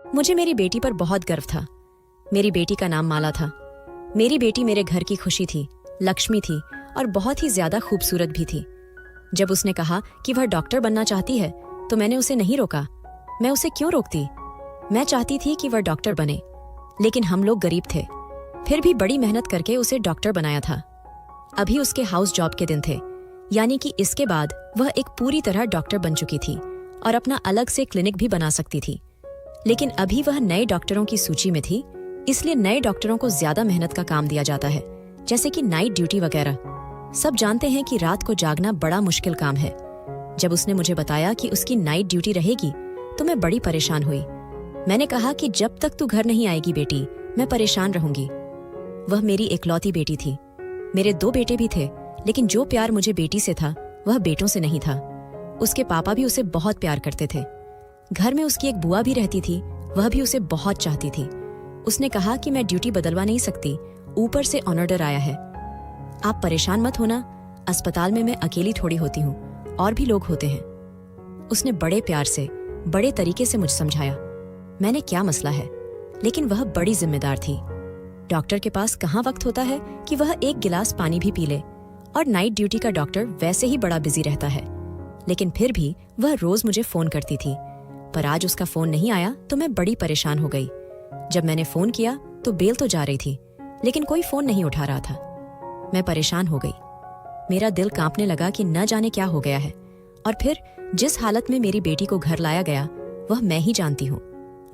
मुझे मेरी बेटी पर बहुत गर्व था। मेरी बेटी का नाम माला था। मेरी बेटी मेरे घर की खुशी थी, लक्ष्मी थी और बहुत ही ज्यादा खूबसूरत भी थी। जब उसने कहा कि वह डॉक्टर बनना चाहती है तो मैंने उसे नहीं रोका। मैं उसे क्यों रोकती? मैं चाहती थी कि वह डॉक्टर बने, लेकिन हम लोग गरीब थे। फिर भी बड़ी मेहनत करके उसे डॉक्टर बनाया था। अभी उसके हाउस जॉब के दिन थे, यानी कि इसके बाद वह एक पूरी तरह डॉक्टर बन चुकी थी और अपना अलग से क्लिनिक भी बना सकती थी। लेकिन अभी वह नए डॉक्टरों की सूची में थी, इसलिए नए डॉक्टरों को ज्यादा मेहनत का काम दिया जाता है, जैसे कि नाइट ड्यूटी वगैरह। सब जानते हैं कि रात को जागना बड़ा मुश्किल काम है। जब उसने मुझे बताया कि उसकी नाइट ड्यूटी रहेगी तो मैं बड़ी परेशान हुई। मैंने कहा कि जब तक तू घर नहीं आएगी बेटी, मैं परेशान रहूंगी। वह मेरी इकलौती बेटी थी। मेरे 2 बेटे भी थे, लेकिन जो प्यार मुझे बेटी से था वह बेटों से नहीं था। उसके पापा भी उसे बहुत प्यार करते थे। घर में उसकी एक बुआ भी रहती थी, वह भी उसे बहुत चाहती थी। उसने कहा कि मैं ड्यूटी बदलवा नहीं सकती, ऊपर से ऑर्डर आया है। आप परेशान मत होना, अस्पताल में मैं अकेली थोड़ी होती हूँ, और भी लोग होते हैं। उसने बड़े प्यार से, बड़े तरीके से मुझे समझाया। मैंने क्या मसला है, लेकिन वह बड़ी जिम्मेदार थी। डॉक्टर के पास कहाँ वक्त होता है कि वह एक गिलास पानी भी पी ले, और नाइट ड्यूटी का डॉक्टर वैसे ही बड़ा बिजी रहता है। लेकिन फिर भी वह रोज मुझे फोन करती थी। पर आज उसका फोन नहीं आया तो मैं बड़ी परेशान हो गई। जब मैंने फोन किया तो बेल तो जा रही थी, लेकिन कोई फोन नहीं उठा रहा था। मैं परेशान हो गई। मेरा दिल कांपने लगा कि न जाने क्या हो गया है। और फिर जिस हालत में मेरी बेटी को घर लाया गया वह मैं ही जानती हूँ।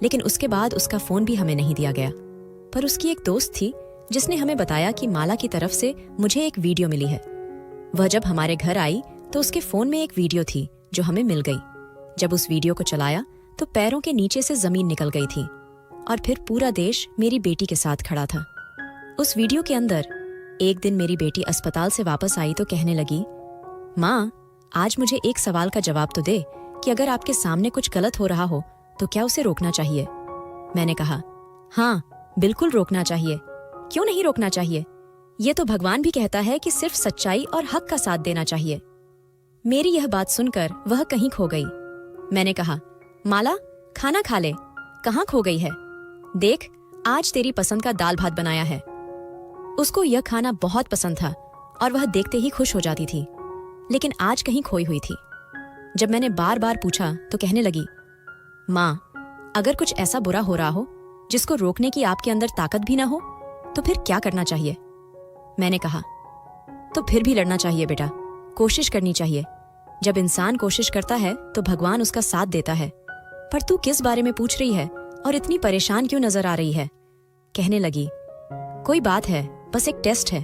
लेकिन उसके बाद उसका फोन भी हमें नहीं दिया गया। पर उसकी एक दोस्त थी जिसने हमें बताया कि माला की तरफ से मुझे एक वीडियो मिली है। वह जब हमारे घर आई तो उसके फोन में एक वीडियो थी जो हमें मिल गई। जब उस वीडियो को चलाया तो पैरों के नीचे से जमीन निकल गई थी, और फिर पूरा देश मेरी बेटी के साथ खड़ा था। उस वीडियो के अंदर एक दिन मेरी बेटी अस्पताल से वापस आई तो कहने लगी, माँ, आज मुझे एक सवाल का जवाब तो दे कि अगर आपके सामने कुछ गलत हो रहा हो तो क्या उसे रोकना चाहिए? मैंने कहा, हाँ, बिल्कुल रोकना चाहिए। क्यों नहीं रोकना चाहिए? ये तो भगवान भी कहता है कि सिर्फ सच्चाई और हक का साथ देना चाहिए। मेरी यह बात सुनकर वह कहीं खो गई। मैंने कहा, माला, खाना खा ले। कहाँ खो गई है? देख, आज तेरी पसंद का दाल भात बनाया है। उसको यह खाना बहुत पसंद था और वह देखते ही खुश हो जाती थी, लेकिन आज कहीं खोई हुई थी। जब मैंने बार बार पूछा तो कहने लगी, माँ, अगर कुछ ऐसा बुरा हो रहा हो जिसको रोकने की आपके अंदर ताकत भी ना हो तो फिर क्या करना चाहिए? मैंने कहा, तो फिर भी लड़ना चाहिए बेटा, कोशिश करनी चाहिए। जब इंसान कोशिश करता है तो भगवान उसका साथ देता है। पर तू किस बारे में पूछ रही है और इतनी परेशान क्यों नजर आ रही है? कहने लगी, कोई बात है, बस एक टेस्ट है।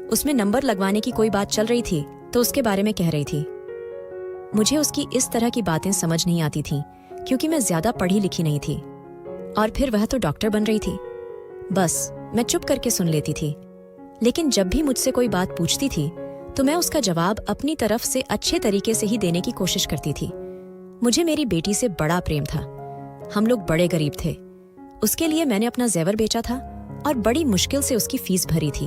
उसमें नंबर लगवाने की कोई बात चल रही थी तो उसके बारे में कह रही थी। मुझे उसकी इस तरह की बातें समझ नहीं आती थी क्योंकि मैं ज्यादा पढ़ी लिखी नहीं थी, और फिर वह तो डॉक्टर बन रही थी। बस मैं चुप करके सुन लेती थी। लेकिन जब भी मुझसे कोई बात पूछती थी तो मैं उसका जवाब अपनी तरफ से अच्छे तरीके से ही देने की कोशिश करती थी। मुझे मेरी बेटी से बड़ा प्रेम था। हम लोग बड़े गरीब थे। उसके लिए मैंने अपना जेवर बेचा था और बड़ी मुश्किल से उसकी फीस भरी थी।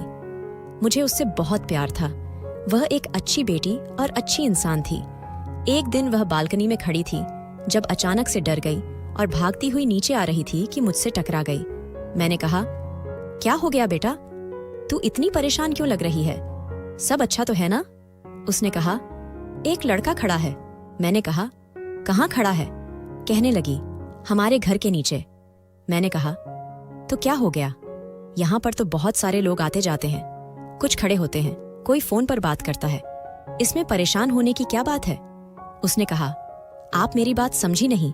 मुझे उससे बहुत प्यार था। वह एक अच्छी बेटी और अच्छी इंसान थी। एक दिन वह बालकनी में खड़ी थी जब अचानक से डर गई और भागती हुई नीचे आ रही थी कि मुझसे टकरा गई। मैंने कहा, क्या हो गया बेटा? तू इतनी परेशान क्यों लग रही है? सब अच्छा तो है ना? उसने कहा, एक लड़का खड़ा है। मैंने कहा, कहाँ खड़ा है? कहने लगी, हमारे घर के नीचे। मैंने कहा, तो क्या हो गया? यहाँ पर तो बहुत सारे लोग आते जाते हैं, कुछ खड़े होते हैं, कोई फोन पर बात करता है। इसमें परेशान होने की क्या बात है? उसने कहा, आप मेरी बात समझी नहीं।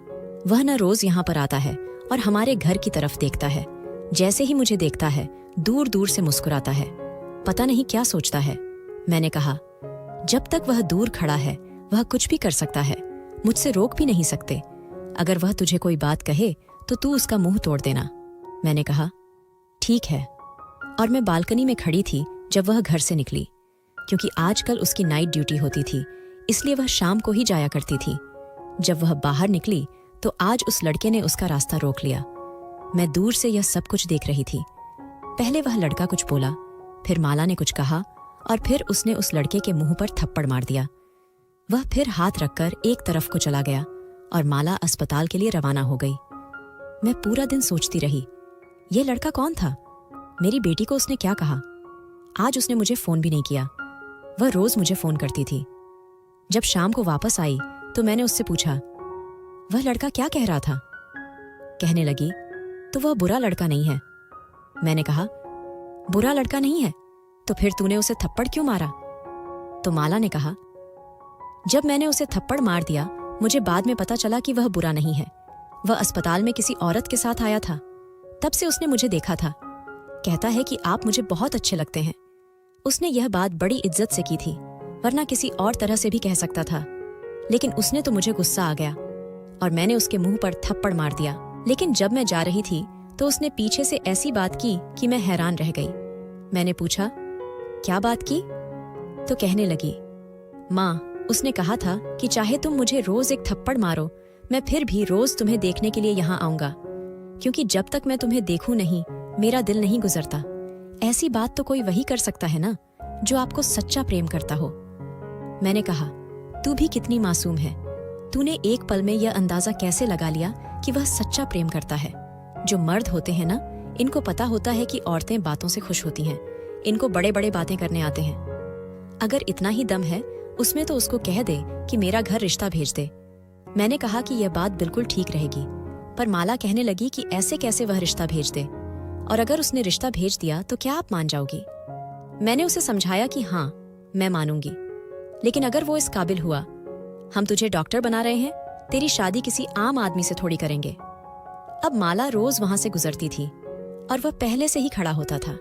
वह न रोज यहाँ पर आता है और हमारे घर की तरफ देखता है। जैसे ही मुझे देखता है दूर दूर से मुस्कुराता है। पता नहीं क्या सोचता है। मैंने कहा, जब तक वह दूर खड़ा है वह कुछ भी कर सकता है, मुझसे रोक भी नहीं सकते। अगर वह तुझे कोई बात कहे तो तू उसका मुंह तोड़ देना। मैंने कहा, ठीक है। और मैं बालकनी में खड़ी थी जब वह घर से निकली। क्योंकि आजकल उसकी नाइट ड्यूटी होती थी, इसलिए वह शाम को ही जाया करती थी। जब वह बाहर निकली तो आज उस लड़के ने उसका रास्ता रोक लिया। मैं दूर से यह सब कुछ देख रही थी। पहले वह लड़का कुछ बोला, फिर माला ने कुछ कहा और फिर उसने उस लड़के के मुंह पर थप्पड़ मार दिया। वह फिर हाथ रखकर एक तरफ को चला गया और माला अस्पताल के लिए रवाना हो गई। मैं पूरा दिन सोचती रही, यह लड़का कौन था? मेरी बेटी को उसने क्या कहा? आज उसने मुझे फोन भी नहीं किया। वह रोज मुझे फोन करती थी। जब शाम को वापस आई तो मैंने उससे पूछा, वह लड़का क्या कह रहा था? कहने लगी, तो वह बुरा लड़का नहीं है। मैंने कहा, बुरा लड़का नहीं है तो फिर तूने उसे थप्पड़ क्यों मारा? तो माला ने कहा, जब मैंने उसे थप्पड़ मार दिया मुझे बाद में पता चला कि वह बुरा नहीं है। वह अस्पताल में किसी औरत के साथ आया था, तब से उसने मुझे देखा था। कहता है कि आप मुझे बहुत अच्छे लगते हैं। उसने यह बात बड़ी इज्जत से की थी, वरना किसी और तरह से भी कह सकता था, लेकिन उसने तो मुझे गुस्सा आ गया और मैंने उसके मुंह पर थप्पड़ मार दिया। लेकिन जब मैं जा रही थी तो उसने पीछे से ऐसी बात की कि मैं हैरान रह गई। मैंने पूछा, क्या बात की? तो कहने लगी, माँ, उसने कहा था कि चाहे तुम मुझे रोज एक थप्पड़ मारो, मैं फिर भी रोज तुम्हें देखने के लिए यहाँ आऊंगा, क्योंकि जब तक मैं तुम्हें देखूं नहीं मेरा दिल नहीं गुजरता। ऐसी बात तो कोई वही कर सकता है ना जो आपको सच्चा प्रेम करता हो। मैंने कहा, तू भी कितनी मासूम है। तूने एक पल में यह अंदाजा कैसे लगा लिया कि वह सच्चा प्रेम करता है? जो मर्द होते हैं ना, इनको पता होता है कि औरतें बातों से खुश होती हैं। इनको बड़े बड़े बातें करने आते हैं। अगर इतना ही दम है उसमें तो उसको कह दे कि मेरा घर रिश्ता भेज दे। मैंने कहा कि यह बात बिल्कुल ठीक रहेगी, पर माला कहने लगी कि ऐसे कैसे वह रिश्ता भेज दे, और अगर उसने रिश्ता भेज दिया तो क्या आप मान जाओगी? मैंने उसे समझाया कि हाँ, मैं मानूंगी, लेकिन अगर वो इस काबिल हुआ। हम तुझे डॉक्टर बना रहे हैं, तेरी शादी किसी आम आदमी से थोड़ी करेंगे। अब माला रोज वहां से गुजरती थी और वह पहले से ही खड़ा होता था।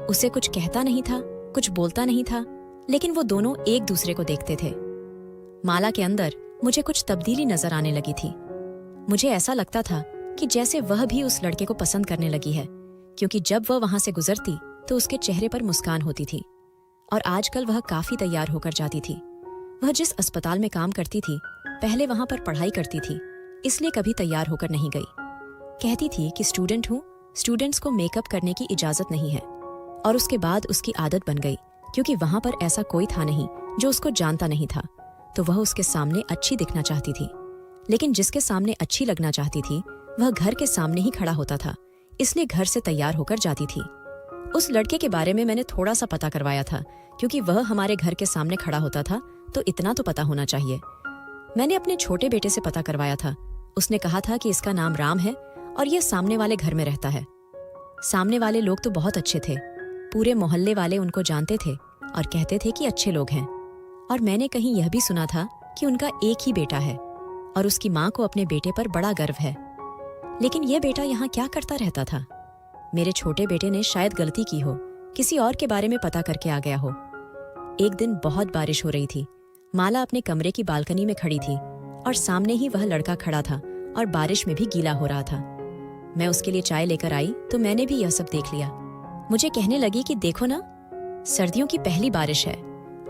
उसे कुछ कहता नहीं था, कुछ बोलता नहीं था, लेकिन वो दोनों एक दूसरे को देखते थे। माला के अंदर मुझे कुछ तब्दीली नजर आने लगी थी। मुझे ऐसा लगता था कि जैसे वह भी उस लड़के को पसंद करने लगी है, क्योंकि जब वह वहां से गुजरती तो उसके चेहरे पर मुस्कान होती थी और आजकल वह काफी तैयार होकर जाती थी। वह जिस अस्पताल में काम करती थी, पहले वहां पर पढ़ाई करती थी, इसलिए कभी तैयार होकर नहीं गई। कहती थी कि स्टूडेंट हूँ, स्टूडेंट्स को मेकअप करने की इजाजत नहीं है, और उसके बाद उसकी आदत बन गई, क्योंकि वहां पर ऐसा कोई था नहीं जो उसको जानता नहीं था, तो वह उसके सामने अच्छी दिखना चाहती थी। लेकिन जिसके सामने अच्छी लगना चाहती थी वह घर के सामने ही खड़ा होता था, इसलिए घर से तैयार होकर जाती थी। उस लड़के के बारे में मैंने थोड़ा सा पता करवाया था, क्योंकि वह हमारे घर के सामने खड़ा होता था तो इतना तो पता होना चाहिए। मैंने अपने छोटे बेटे से पता करवाया था। उसने कहा था कि इसका नाम राम है और यह सामने वाले घर में रहता है। सामने वाले लोग तो बहुत अच्छे थे, पूरे मोहल्ले वाले उनको जानते थे और कहते थे कि अच्छे लोग हैं। और मैंने कहीं यह भी सुना था कि उनका एक ही बेटा है और उसकी माँ को अपने बेटे पर बड़ा गर्व है। लेकिन यह बेटा यहाँ क्या करता रहता था? मेरे छोटे बेटे ने शायद गलती की हो, किसी और के बारे में पता करके आ गया हो। एक दिन बहुत बारिश हो रही थी। माला अपने कमरे की बालकनी में खड़ी थी और सामने ही वह लड़का खड़ा था और बारिश में भी गीला हो रहा था। मैं उसके लिए चाय लेकर आई तो मैंने भी यह सब देख लिया। मुझे कहने लगी कि देखो ना, सर्दियों की पहली बारिश है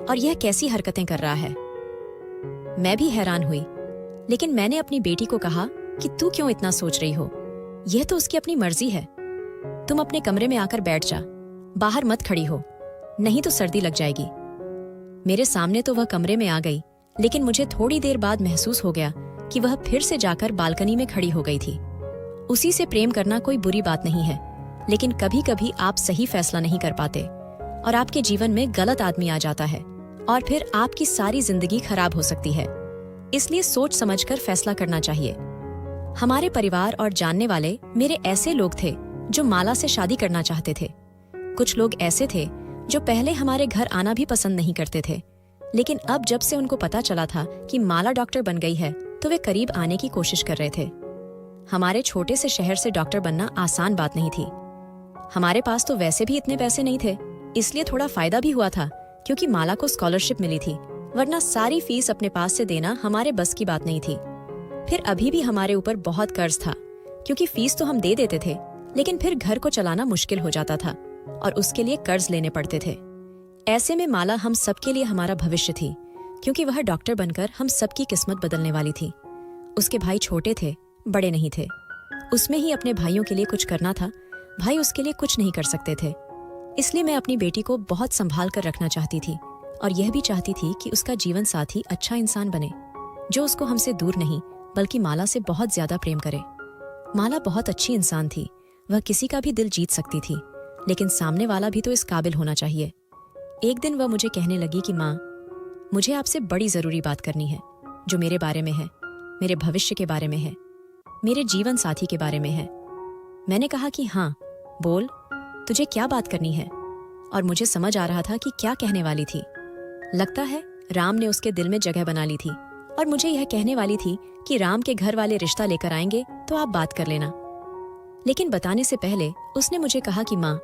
और यह कैसी हरकतें कर रहा है। मैं भी हैरान हुई, लेकिन मैंने अपनी बेटी को कहा कि तू क्यों इतना सोच रही हो, यह तो उसकी अपनी मर्जी है। तुम अपने कमरे में आकर बैठ जा, बाहर मत खड़ी हो, नहीं तो सर्दी लग जाएगी। मेरे सामने तो वह कमरे में आ गई, लेकिन मुझे थोड़ी देर बाद महसूस हो गया कि वह फिर से जाकर बालकनी में खड़ी हो गई थी। उसी से प्रेम करना कोई बुरी बात नहीं है, लेकिन कभी कभी आप सही फैसला नहीं कर पाते और आपके जीवन में गलत आदमी आ जाता है और फिर आपकी सारी जिंदगी खराब हो सकती है। इसलिए सोच समझकर फैसला करना चाहिए। हमारे परिवार और जानने वाले मेरे ऐसे लोग थे जो माला से शादी करना चाहते थे। कुछ लोग ऐसे थे जो पहले हमारे घर आना भी पसंद नहीं करते थे, लेकिन अब जब से उनको पता चला था कि माला डॉक्टर बन गई है तो वे करीब आने की कोशिश कर रहे थे। हमारे छोटे से शहर से डॉक्टर बनना आसान बात नहीं थी। हमारे पास तो वैसे भी इतने पैसे नहीं थे, इसलिए थोड़ा फायदा भी हुआ था क्योंकि माला को स्कॉलरशिप मिली थी, वरना सारी फीस अपने पास से देना हमारे बस की बात नहीं थी। फिर अभी भी हमारे ऊपर बहुत कर्ज था, क्योंकि फीस तो हम दे देते थे, लेकिन फिर घर को चलाना मुश्किल हो जाता था और उसके लिए कर्ज लेने पड़ते थे। ऐसे में माला हम सबके लिए हमारा भविष्य थी, क्योंकि वह डॉक्टर बनकर हम सबकी किस्मत बदलने वाली थी। उसके भाई छोटे थे, बड़े नहीं थे। उसमें ही अपने भाइयों के लिए कुछ करना था। भाई उसके लिए कुछ नहीं कर सकते थे, इसलिए मैं अपनी बेटी को बहुत संभाल कर रखना चाहती थी और यह भी चाहती थी कि उसका जीवन साथी अच्छा इंसान बने, जो उसको हमसे दूर नहीं बल्कि माला से बहुत ज्यादा प्रेम करे। माला बहुत अच्छी इंसान थी, वह किसी का भी दिल जीत सकती थी, लेकिन सामने वाला भी तो इस काबिल होना चाहिए। एक दिन वह मुझे कहने लगी कि माँ, मुझे आपसे बड़ी ज़रूरी बात करनी है, जो मेरे बारे में है, मेरे भविष्य के बारे में है, मेरे जीवन साथी के बारे में है। मैंने कहा कि हाँ, बोल, तुझे क्या बात करनी है? और मुझे समझ आ रहा था कि क्या कहने वाली थी। लगता है राम ने उसके दिल में जगह बना ली थी और मुझे यह कहने वाली थी कि राम के घर वाले रिश्ता लेकर आएंगे तो आप बात कर लेना। लेकिन बताने से पहले उसने मुझे कहा कि माँ,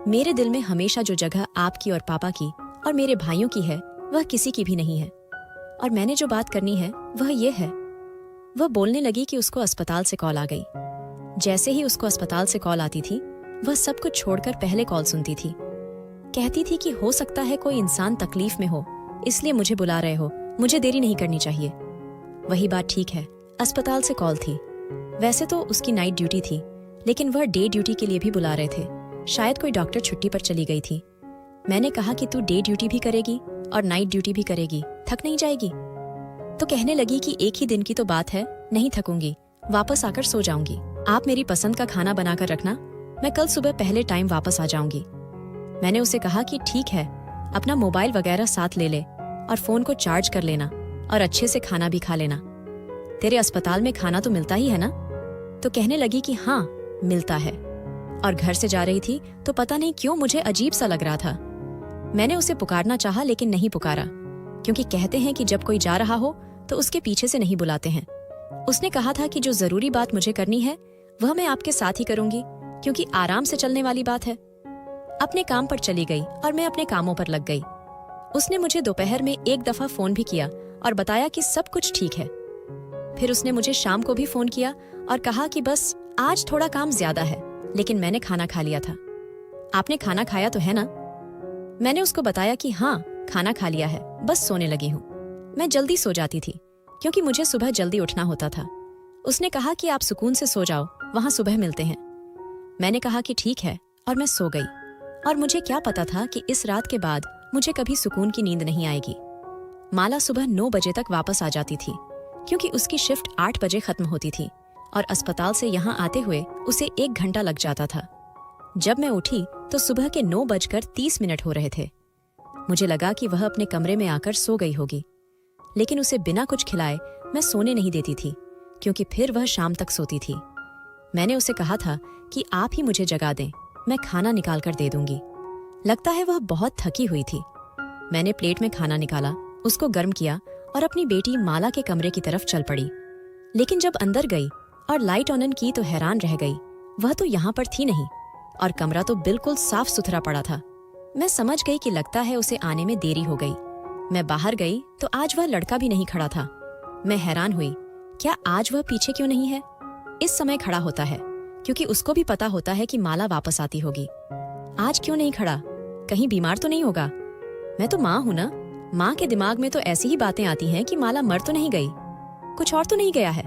मेरे दिल में हमेशा जो जगह आपकी और पापा की और मेरे भाइयों की है, वह किसी की भी नहीं है। और मैंने जो बात करनी है वह ये है। वह बोलने लगी कि उसको अस्पताल से कॉल आ गई। जैसे ही उसको अस्पताल से कॉल आती थी, वह सब कुछ छोड़कर पहले कॉल सुनती थी। कहती थी कि हो सकता है कोई इंसान तकलीफ में हो, इसलिए मुझे बुला रहे हो, मुझे देरी नहीं करनी चाहिए। वही बात ठीक है, अस्पताल से कॉल थी। वैसे तो उसकी नाइट ड्यूटी थी, लेकिन वह डे ड्यूटी के लिए भी बुला रहे थे। शायद कोई डॉक्टर छुट्टी पर चली गई थी। मैंने कहा कि तू डे ड्यूटी भी करेगी और नाइट ड्यूटी भी करेगी, थक नहीं जाएगी? तो कहने लगी कि एक ही दिन की तो बात है, नहीं थकूंगी, वापस आकर सो जाऊंगी। आप मेरी पसंद का खाना बनाकर रखना, मैं कल सुबह पहले टाइम वापस आ जाऊंगी। मैंने उसे कहा कि ठीक है, अपना मोबाइल वगैरह साथ ले ले और फोन को चार्ज कर लेना और अच्छे से खाना भी खा लेना। तेरे अस्पताल में खाना तो मिलता ही है ना? तो कहने लगी कि हाँ, मिलता है। और घर से जा रही थी तो पता नहीं क्यों मुझे अजीब सा लग रहा था। मैंने उसे पुकारना चाहा लेकिन नहीं पुकारा, क्योंकि कहते हैं कि जब कोई जा रहा हो तो उसके पीछे से नहीं बुलाते हैं। उसने कहा था कि जो जरूरी बात मुझे करनी है वह मैं आपके साथ ही करूंगी, क्योंकि आराम से चलने वाली बात है। अपने काम पर चली गई और मैं अपने कामों पर लग गई। उसने मुझे दोपहर में एक दफा फोन भी किया और बताया कि सब कुछ ठीक है। फिर उसने मुझे शाम को भी फोन किया और कहा कि बस आज थोड़ा काम ज्यादा है, लेकिन मैंने खाना खा लिया था। आपने खाना खाया तो है ना? मैंने उसको बताया कि हाँ, खाना खा लिया है, बस सोने लगी हूँ। मैं जल्दी सो जाती थी क्योंकि मुझे सुबह जल्दी उठना होता था। उसने कहा कि आप सुकून से सो जाओ, वहां सुबह मिलते हैं। मैंने कहा कि ठीक है और मैं सो गई। और मुझे क्या पता था कि इस रात के बाद मुझे कभी सुकून की नींद नहीं आएगी। माला सुबह 9 बजे तक वापस आ जाती थी, क्योंकि उसकी शिफ्ट 8 बजे खत्म होती थी और अस्पताल से यहाँ आते हुए उसे 1 घंटा लग जाता था। जब मैं उठी तो सुबह के 9:30 हो रहे थे। मुझे लगा कि वह अपने कमरे में आकर सो गई होगी, लेकिन उसे बिना कुछ खिलाए मैं सोने नहीं देती थी, क्योंकि फिर वह शाम तक सोती थी। मैंने उसे कहा था कि आप ही मुझे जगा दें, मैं खाना निकाल कर दे दूंगी। लगता है वह बहुत थकी हुई थी। मैंने प्लेट में खाना निकाला, उसको गर्म किया और अपनी बेटी माला के कमरे की तरफ चल पड़ी। लेकिन जब अंदर गई और लाइट ऑन की तो हैरान रह गई। वह तो यहाँ पर थी नहीं और कमरा तो बिल्कुल साफ सुथरा पड़ा था। मैं समझ गई कि लगता है उसे आने में देरी हो गई। मैं बाहर गई तो आज वह लड़का भी नहीं खड़ा था। मैं हैरान हुई, क्या आज वह पीछे क्यों नहीं है? इस समय खड़ा होता है, क्योंकि उसको भी पता होता है कि माला वापस आती होगी। आज क्यों नहीं खड़ा? कहीं बीमार तो नहीं होगा? मैं तो माँ हूं ना, माँ के दिमाग में तो ऐसी ही बातें आती हैं कि माला मर तो नहीं गई, कुछ और तो नहीं गया है।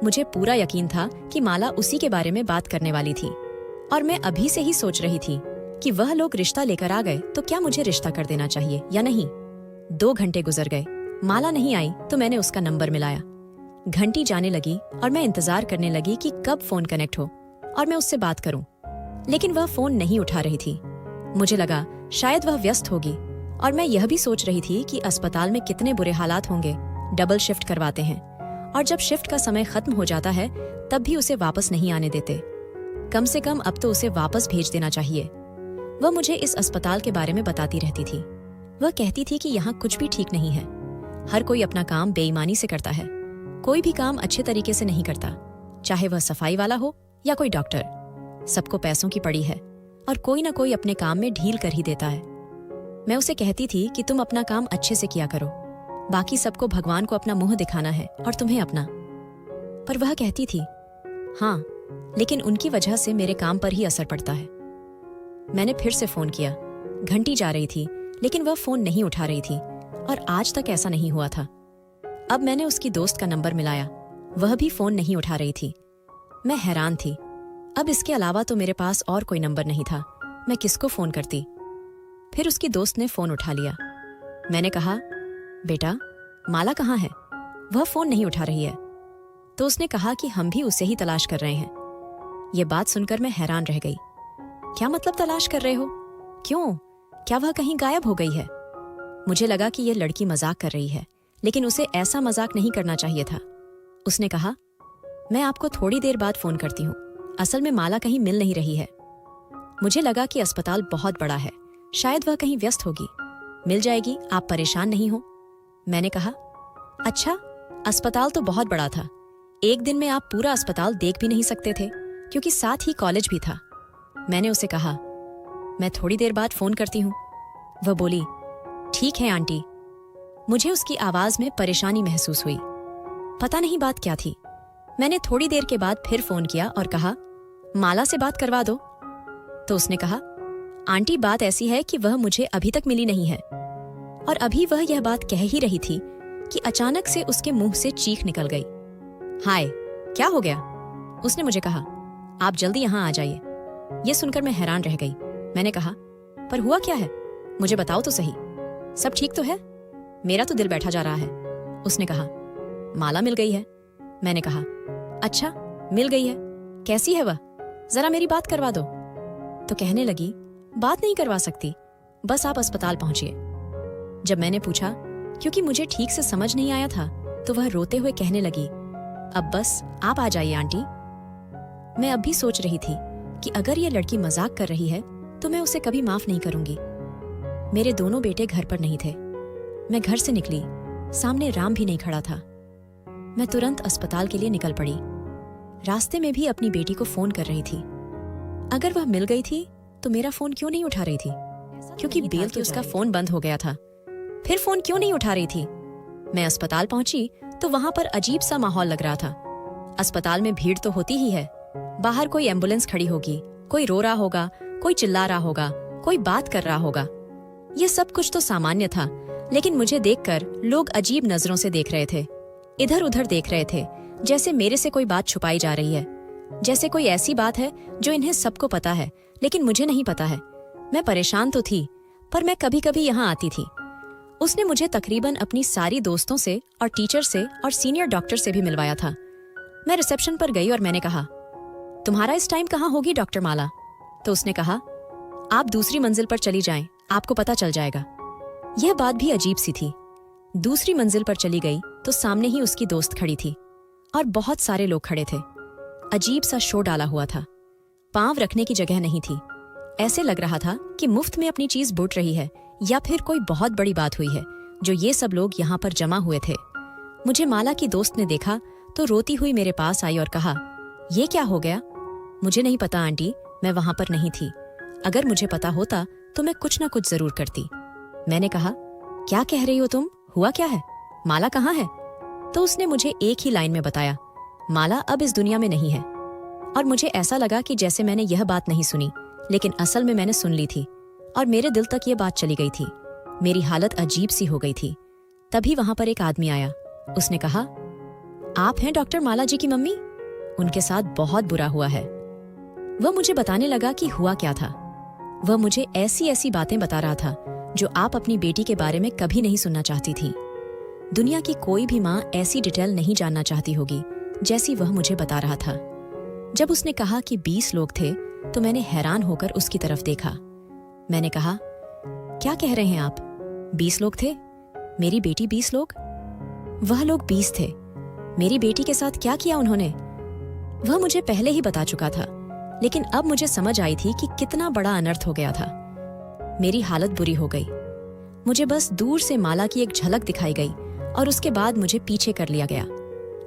मुझे पूरा यकीन था कि माला उसी के बारे में बात करने वाली थी और मैं अभी से ही सोच रही थी कि वह लोग रिश्ता लेकर आ गए तो क्या मुझे रिश्ता कर देना चाहिए या नहीं। 2 घंटे गुजर गए, माला नहीं आई तो मैंने उसका नंबर मिलाया। घंटी जाने लगी और मैं इंतजार करने लगी कि कब फोन कनेक्ट हो और मैं उससे बात करूं, लेकिन वह फोन नहीं उठा रही थी। मुझे लगा शायद वह व्यस्त होगी और मैं यह भी सोच रही थी कि अस्पताल में कितने बुरे हालात होंगे, डबल शिफ्ट करवाते हैं और जब शिफ्ट का समय खत्म हो जाता है तब भी उसे वापस नहीं आने देते। कम से कम अब तो उसे वापस भेज देना चाहिए। वह मुझे इस अस्पताल के बारे में बताती रहती थी। वह कहती थी कि यहाँ कुछ भी ठीक नहीं है, हर कोई अपना काम बेईमानी से करता है, कोई भी काम अच्छे तरीके से नहीं करता, चाहे वह सफाई वाला हो या कोई डॉक्टर। सबको पैसों की पड़ी है और कोई ना कोई अपने काम में ढील कर ही देता है। मैं उसे कहती थी कि तुम अपना काम अच्छे से किया करो, बाकी सबको भगवान को अपना मुंह दिखाना है और तुम्हें अपना। पर वह कहती थी हाँ, लेकिन उनकी वजह से मेरे काम पर ही असर पड़ता है। मैंने फिर से फोन किया। घंटी जा रही थी लेकिन वह फोन नहीं उठा रही थी और आज तक ऐसा नहीं हुआ था। अब मैंने उसकी दोस्त का नंबर मिलाया, वह भी फोन नहीं उठा रही थी। मैं हैरान थी, अब इसके अलावा तो मेरे पास और कोई नंबर नहीं था, मैं किसको फोन करती। फिर उसकी दोस्त ने फोन उठा लिया। मैंने कहा बेटा, माला कहाँ है? वह फोन नहीं उठा रही है। तो उसने कहा कि हम भी उसे ही तलाश कर रहे हैं। ये बात सुनकर मैं हैरान रह गई। क्या मतलब तलाश कर रहे हो? क्यों? क्या वह कहीं गायब हो गई है? मुझे लगा कि यह लड़की मजाक कर रही है, लेकिन उसे ऐसा मजाक नहीं करना चाहिए था। उसने कहा, मैं आपको थोड़ी देर बाद फोन करती हूँ। असल में माला कहीं मिल नहीं रही है। मुझे लगा कि अस्पताल बहुत बड़ा है, शायद वह कहीं व्यस्त होगी। मिल जाएगी, आप परेशान नहीं हो। मैंने कहा, अच्छा, अस्पताल तो बहुत बड़ा था। एक दिन में आप पूरा अस्पताल देख भी नहीं सकते थे, क्योंकि साथ ही कॉलेज भी था। मैंने उसे कहा, मैं थोड़ी देर बाद फोन करती हूँ। वह बोली, ठीक है आंटी। मुझे उसकी आवाज में परेशानी महसूस हुई। पता नहीं बात क्या थी। मैंने थोड़ी देर के बाद फिर फोन किया और कहा, माला से बात करवा दो। तो उसने कहा, आंटी बात ऐसी है कि वह मुझे अभी तक मिली नहीं है। और अभी वह यह बात कह ही रही थी कि अचानक से उसके मुंह से चीख निकल गई। हाय, क्या हो गया? उसने मुझे कहा, आप जल्दी यहाँ आ जाइए। यह सुनकर मैं हैरान रह गई। मैंने कहा, पर हुआ क्या है? मुझे बताओ तो सही। सब ठीक तो है? मेरा तो दिल बैठा जा रहा है। उसने कहा, माला मिल गई है। मैंने कहा, अच्छा, मिल गई है? कैसी है वह? जरा मेरी बात करवा दो। तो कहने लगी, बात नहीं करवा सकती, बस आप अस्पताल पहुंचिए। जब मैंने पूछा, क्योंकि मुझे ठीक से समझ नहीं आया था, तो वह रोते हुए कहने लगी, अब बस आप आ जाइए आंटी। मैं अब भी सोच रही थी कि अगर यह लड़की मजाक कर रही है तो मैं उसे कभी माफ नहीं करूंगी। मेरे दोनों बेटे घर पर नहीं थे। मैं घर से निकली, सामने राम भी नहीं खड़ा था। मैं तुरंत अस्पताल के लिए निकल पड़ी। रास्ते में भी अपनी बेटी को फोन कर रही थी। अगर वह मिल गई थी तो मेरा फोन क्यों नहीं उठा रही थी? क्योंकि बेल के उसका फोन बंद हो गया था। फिर फोन क्यों नहीं उठा रही थी? मैं अस्पताल पहुंची तो वहां पर अजीब सा माहौल लग रहा था। अस्पताल में भीड़ तो होती ही है। बाहर कोई एम्बुलेंस खड़ी होगी, कोई रो रहा होगा, कोई चिल्ला रहा होगा, कोई बात कर रहा होगा। यह सब कुछ तो सामान्य था, लेकिन मुझे देखकर लोग अजीब नजरों से देख रहे थे। इधर उधर देख रहे थे, जैसे मेरे से कोई बात छुपाई जा रही है, जैसे कोई ऐसी बात है जो इन्हें सबको पता है लेकिन मुझे नहीं पता है। मैं परेशान तो थी, पर मैं कभी कभी यहाँ आती थी। उसने मुझे तकरीबन अपनी सारी दोस्तों से और टीचर से और सीनियर डॉक्टर से भी मिलवाया था। मैं रिसेप्शन पर गई और मैंने कहा, तुम्हारा इस टाइम कहाँ होगी डॉक्टर माला? तो उसने कहा, आप दूसरी मंजिल पर चली जाएं, आपको पता चल जाएगा। यह बात भी अजीब सी थी। दूसरी मंजिल पर चली गई तो सामने ही उसकी दोस्त खड़ी थी और बहुत सारे लोग खड़े थे। अजीब सा शोर डाला हुआ था। पांव रखने की जगह नहीं थी। ऐसे लग रहा था कि मुफ्त में अपनी चीज बूट रही है या फिर कोई बहुत बड़ी बात हुई है जो ये सब लोग यहाँ पर जमा हुए थे। मुझे माला की दोस्त ने देखा तो रोती हुई मेरे पास आई और कहा, ये क्या हो गया? मुझे नहीं पता आंटी, मैं वहां पर नहीं थी। अगर मुझे पता होता तो मैं कुछ ना कुछ जरूर करती। मैंने कहा, क्या कह रही हो तुम? हुआ क्या है? माला कहाँ है? तो उसने मुझे एक ही लाइन में बताया, माला अब इस दुनिया में नहीं है। और मुझे ऐसा लगा कि जैसे मैंने यह बात नहीं सुनी, लेकिन असल में मैंने सुन ली थी और मेरे दिल तक यह बात चली गई थी। मेरी हालत अजीब सी हो गई थी। तभी वहां पर एक आदमी आया। उसने कहा, आप हैं डॉक्टर माला जी की मम्मी? उनके साथ बहुत बुरा हुआ है। वह मुझे बताने लगा कि हुआ क्या था। वह मुझे ऐसी ऐसी बातें बता रहा था जो आप अपनी बेटी के बारे में कभी नहीं सुनना चाहती थी। दुनिया की कोई भी माँ ऐसी डिटेल नहीं जानना चाहती होगी जैसी वह मुझे बता रहा था। जब उसने कहा कि 20 लोग थे तो मैंने हैरान होकर उसकी तरफ देखा। मैंने कहा, क्या कह रहे हैं आप? 20 लोग थे? मेरी बेटी 20 लोग? वह लोग 20 थे। मेरी बेटी के साथ क्या किया उन्होंने? वह मुझे पहले ही बता चुका था, लेकिन अब मुझे समझ आई थी कि कितना बड़ा अनर्थ हो गया था। मेरी हालत बुरी हो गई। मुझे बस दूर से माला की एक झलक दिखाई गई और उसके बाद मुझे पीछे कर लिया गया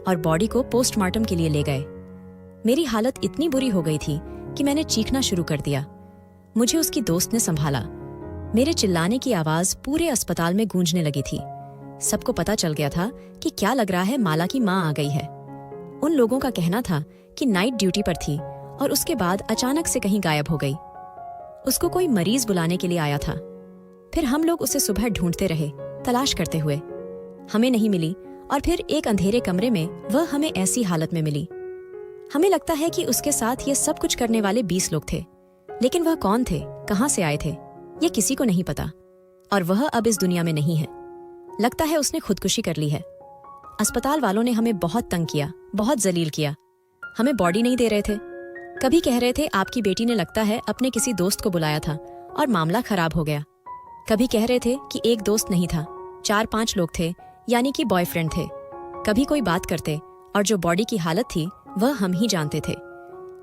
और बॉडी को पोस्टमार्टम के लिए ले गए। मेरी हालत इतनी बुरी हो गई थी कि मैंने चीखना शुरू कर दिया। मुझे उसकी दोस्त ने संभाला। मेरे चिल्लाने की आवाज पूरे अस्पताल में गूंजने लगी थी। सबको पता चल गया था कि क्या लग रहा है, माला की माँ आ गई है। उन लोगों का कहना था कि नाइट ड्यूटी पर थी और उसके बाद अचानक से कहीं गायब हो गई। उसको कोई मरीज बुलाने के लिए आया था। फिर हम लोग उसे सुबह ढूंढते रहे, तलाश करते हुए। हमें नहीं मिली और फिर एक अंधेरे कमरे में वह हमें ऐसी हालत में मिली। हमें लगता है कि उसके साथ ये सब कुछ करने वाले 20 लोग थे, लेकिन वह कौन थे, कहां से आए थे, ये किसी को नहीं पता। और वह अब इस दुनिया में नहीं है। लगता है उसने खुदकुशी कर ली है। अस्पताल वालों ने हमें बहुत तंग किया, बहुत जलील किया। हमें बॉडी नहीं दे रहे थे। कभी कह रहे थे आपकी बेटी ने लगता है अपने किसी दोस्त को बुलाया था और मामला खराब हो गया। कभी कह रहे थे कि एक दोस्त नहीं था, 4-5 लोग थे, यानी कि बॉयफ्रेंड थे। कभी कोई बात करते और जो बॉडी की हालत थी वह हम ही जानते थे।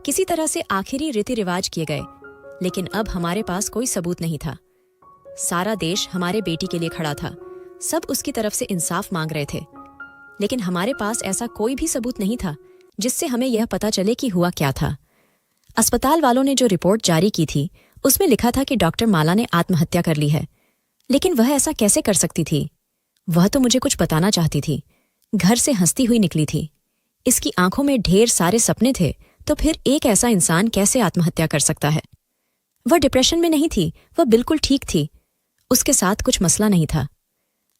किसी तरह से आखिरी रीति रिवाज किए गए, लेकिन अब हमारे पास कोई सबूत नहीं था। सारा देश हमारे बेटी के लिए खड़ा था, सब उसकी तरफ से इंसाफ मांग रहे थे, लेकिन हमारे पास ऐसा कोई भी सबूत नहीं था जिससे हमें यह पता चले कि हुआ क्या था। अस्पताल वालों ने जो रिपोर्ट जारी की थी उसमें लिखा था कि डॉक्टर माला ने आत्महत्या कर ली है, लेकिन वह ऐसा कैसे कर सकती थी? वह तो मुझे कुछ बताना चाहती थी। घर से हंसती हुई निकली थी। इसकी आंखों में ढेर सारे सपने थे, तो फिर एक ऐसा इंसान कैसे आत्महत्या कर सकता है? वह डिप्रेशन में नहीं थी, वह बिल्कुल ठीक थी। उसके साथ कुछ मसला नहीं था।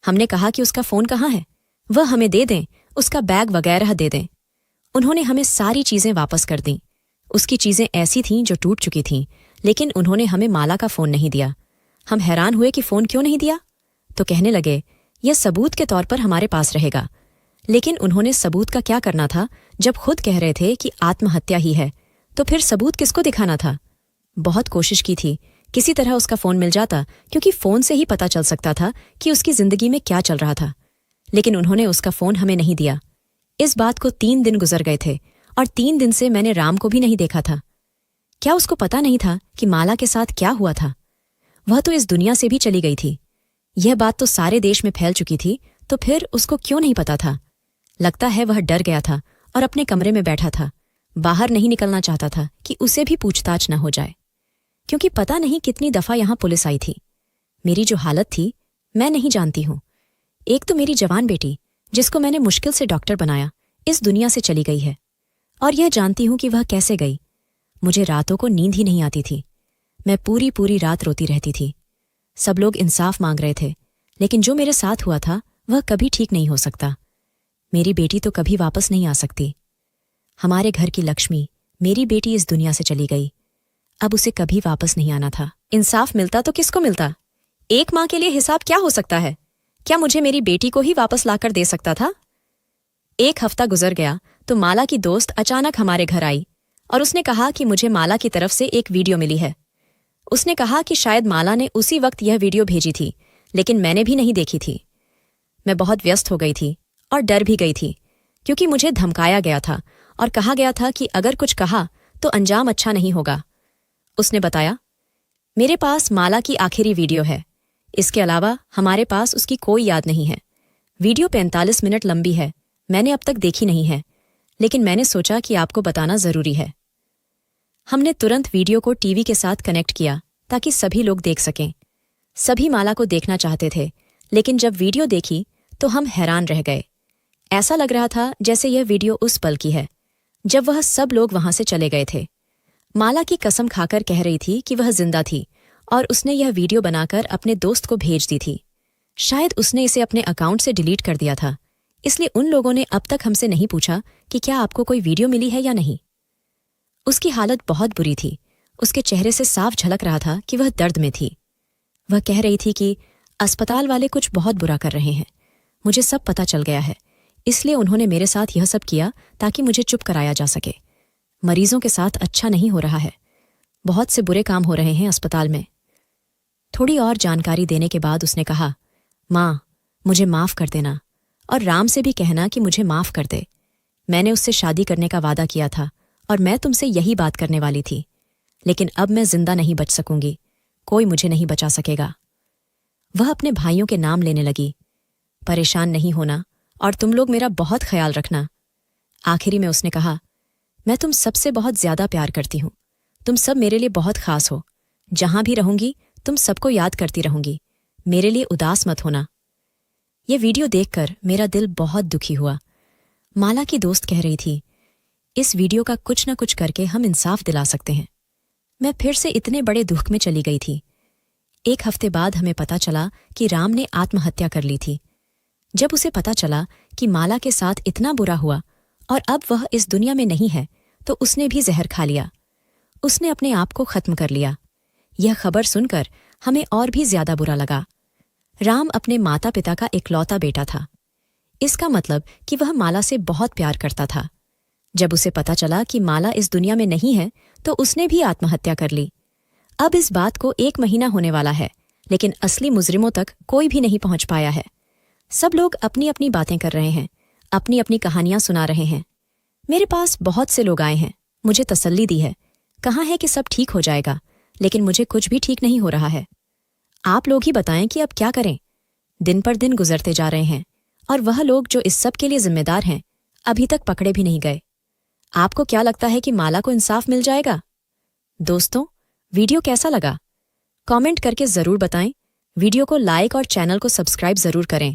हमने कहा कि उसका फोन कहाँ है, वह हमें दे दें, उसका बैग वगैरह दे दें। उन्होंने हमें सारी चीजें वापस कर दी। उसकी चीजें ऐसी थीं जो टूट चुकी थीं, लेकिन उन्होंने हमें माला का फोन नहीं दिया। हम हैरान हुए कि फोन क्यों नहीं दिया, तो कहने लगे यह सबूत के तौर पर हमारे पास रहेगा। लेकिन उन्होंने सबूत का क्या करना था जब खुद कह रहे थे कि आत्महत्या ही है, तो फिर सबूत किसको दिखाना था? बहुत कोशिश की थी, किसी तरह उसका फोन मिल जाता, क्योंकि फोन से ही पता चल सकता था कि उसकी जिंदगी में क्या चल रहा था। लेकिन उन्होंने उसका फोन हमें नहीं दिया। इस बात को 3 दिन गुजर गए थे और 3 दिन से मैंने राम को भी नहीं देखा था। क्या उसको पता नहीं था कि माला के साथ क्या हुआ था? वह तो इस दुनिया से भी चली गई थी। यह बात तो सारे देश में फैल चुकी थी, तो फिर उसको क्यों नहीं पता था? लगता है वह डर गया था और अपने कमरे में बैठा था। बाहर नहीं निकलना चाहता था कि उसे भी पूछताछ न हो जाए, क्योंकि पता नहीं कितनी दफा यहां पुलिस आई थी। मेरी जो हालत थी मैं नहीं जानती हूं। एक तो मेरी जवान बेटी, जिसको मैंने मुश्किल से डॉक्टर बनाया, इस दुनिया से चली गई है, और यह जानती हूं कि वह कैसे गई। मुझे रातों को नींद ही नहीं आती थी। मैं पूरी पूरी रात रोती रहती थी। सब लोग इंसाफ मांग रहे थे, लेकिन जो मेरे साथ हुआ था वह कभी ठीक नहीं हो सकता। मेरी बेटी तो कभी वापस नहीं आ सकती। हमारे घर की लक्ष्मी, मेरी बेटी, इस दुनिया से चली गई। अब उसे कभी वापस नहीं आना था। इंसाफ मिलता तो किसको मिलता? एक माँ के लिए हिसाब क्या हो सकता है? क्या मुझे मेरी बेटी को ही वापस लाकर दे सकता था? 1 हफ्ता गुजर गया तो माला की दोस्त अचानक हमारे घर आई और उसने कहा कि मुझे माला की तरफ से एक वीडियो मिली है। उसने कहा कि शायद माला ने उसी वक्त यह वीडियो भेजी थी, लेकिन मैंने भी नहीं देखी थी। मैं बहुत व्यस्त हो गई थी और डर भी गई थी, क्योंकि मुझे धमकाया गया था और कहा गया था कि अगर कुछ कहा तो अंजाम अच्छा नहीं होगा। उसने बताया, मेरे पास माला की आखिरी वीडियो है, इसके अलावा हमारे पास उसकी कोई याद नहीं है। वीडियो 45 मिनट लंबी है, मैंने अब तक देखी नहीं है, लेकिन मैंने सोचा कि आपको बताना जरूरी है। हमने तुरंत वीडियो को टीवी के साथ कनेक्ट किया ताकि सभी लोग देख सकें। सभी माला को देखना चाहते थे, लेकिन जब वीडियो देखी तो हम हैरान रह गए। ऐसा लग रहा था जैसे यह वीडियो उस पल की है जब वह सब लोग वहां से चले गए थे। माला की कसम खाकर कह रही थी कि वह जिंदा थी और उसने यह वीडियो बनाकर अपने दोस्त को भेज दी थी। शायद उसने इसे अपने अकाउंट से डिलीट कर दिया था, इसलिए उन लोगों ने अब तक हमसे नहीं पूछा कि क्या आपको कोई वीडियो मिली है या नहीं। उसकी हालत बहुत बुरी थी। उसके चेहरे से साफ झलक रहा था कि वह दर्द में थी। वह कह रही थी कि अस्पताल वाले कुछ बहुत बुरा कर रहे हैं, मुझे सब पता चल गया है, इसलिए उन्होंने मेरे साथ यह सब किया ताकि मुझे चुप कराया जा सके। मरीजों के साथ अच्छा नहीं हो रहा है, बहुत से बुरे काम हो रहे हैं अस्पताल में। थोड़ी और जानकारी देने के बाद उसने कहा, माँ, मुझे माफ कर देना और राम से भी कहना कि मुझे माफ कर दे। मैंने उससे शादी करने का वादा किया था और मैं तुमसे यही बात करने वाली थी, लेकिन अब मैं जिंदा नहीं बच सकूंगी, कोई मुझे नहीं बचा सकेगा। वह अपने भाइयों के नाम लेने लगी। परेशान नहीं होना और तुम लोग मेरा बहुत ख्याल रखना। आखिरी में उसने कहा, मैं तुम सबसे बहुत ज्यादा प्यार करती हूं, तुम सब मेरे लिए बहुत खास हो। जहां भी रहूंगी तुम सबको याद करती रहूंगी, मेरे लिए उदास मत होना। यह वीडियो देखकर मेरा दिल बहुत दुखी हुआ। माला की दोस्त कह रही थी, इस वीडियो का कुछ न कुछ करके हम इंसाफ दिला सकते हैं। मैं फिर से इतने बड़े दुख में चली गई थी। 1 हफ्ते बाद हमें पता चला कि राम ने आत्महत्या कर ली थी। जब उसे पता चला कि माला के साथ इतना बुरा हुआ और अब वह इस दुनिया में नहीं है, तो उसने भी जहर खा लिया। उसने अपने आप को खत्म कर लिया। यह खबर सुनकर हमें और भी ज्यादा बुरा लगा। राम अपने माता पिता का इकलौता बेटा था। इसका मतलब कि वह माला से बहुत प्यार करता था। जब उसे पता चला कि माला इस दुनिया में नहीं है तो उसने भी आत्महत्या कर ली। अब इस बात को 1 महीना होने वाला है, लेकिन असली मुजरिमों तक कोई भी नहीं पहुंच पाया है। सब लोग अपनी अपनी बातें कर रहे हैं, अपनी अपनी कहानियां सुना रहे हैं। मेरे पास बहुत से लोग आए हैं, मुझे तसल्ली दी है, कहा है कि सब ठीक हो जाएगा, लेकिन मुझे कुछ भी ठीक नहीं हो रहा है। आप लोग ही बताएं कि अब क्या करें। दिन पर दिन गुजरते जा रहे हैं और वह लोग जो इस सब के लिए जिम्मेदार हैं अभी तक पकड़े भी नहीं गए। आपको क्या लगता है कि माला को इंसाफ मिल जाएगा? दोस्तों, वीडियो कैसा लगा? कमेंट करके जरूर बताएं। वीडियो को लाइक और चैनल को सब्सक्राइब जरूर करें।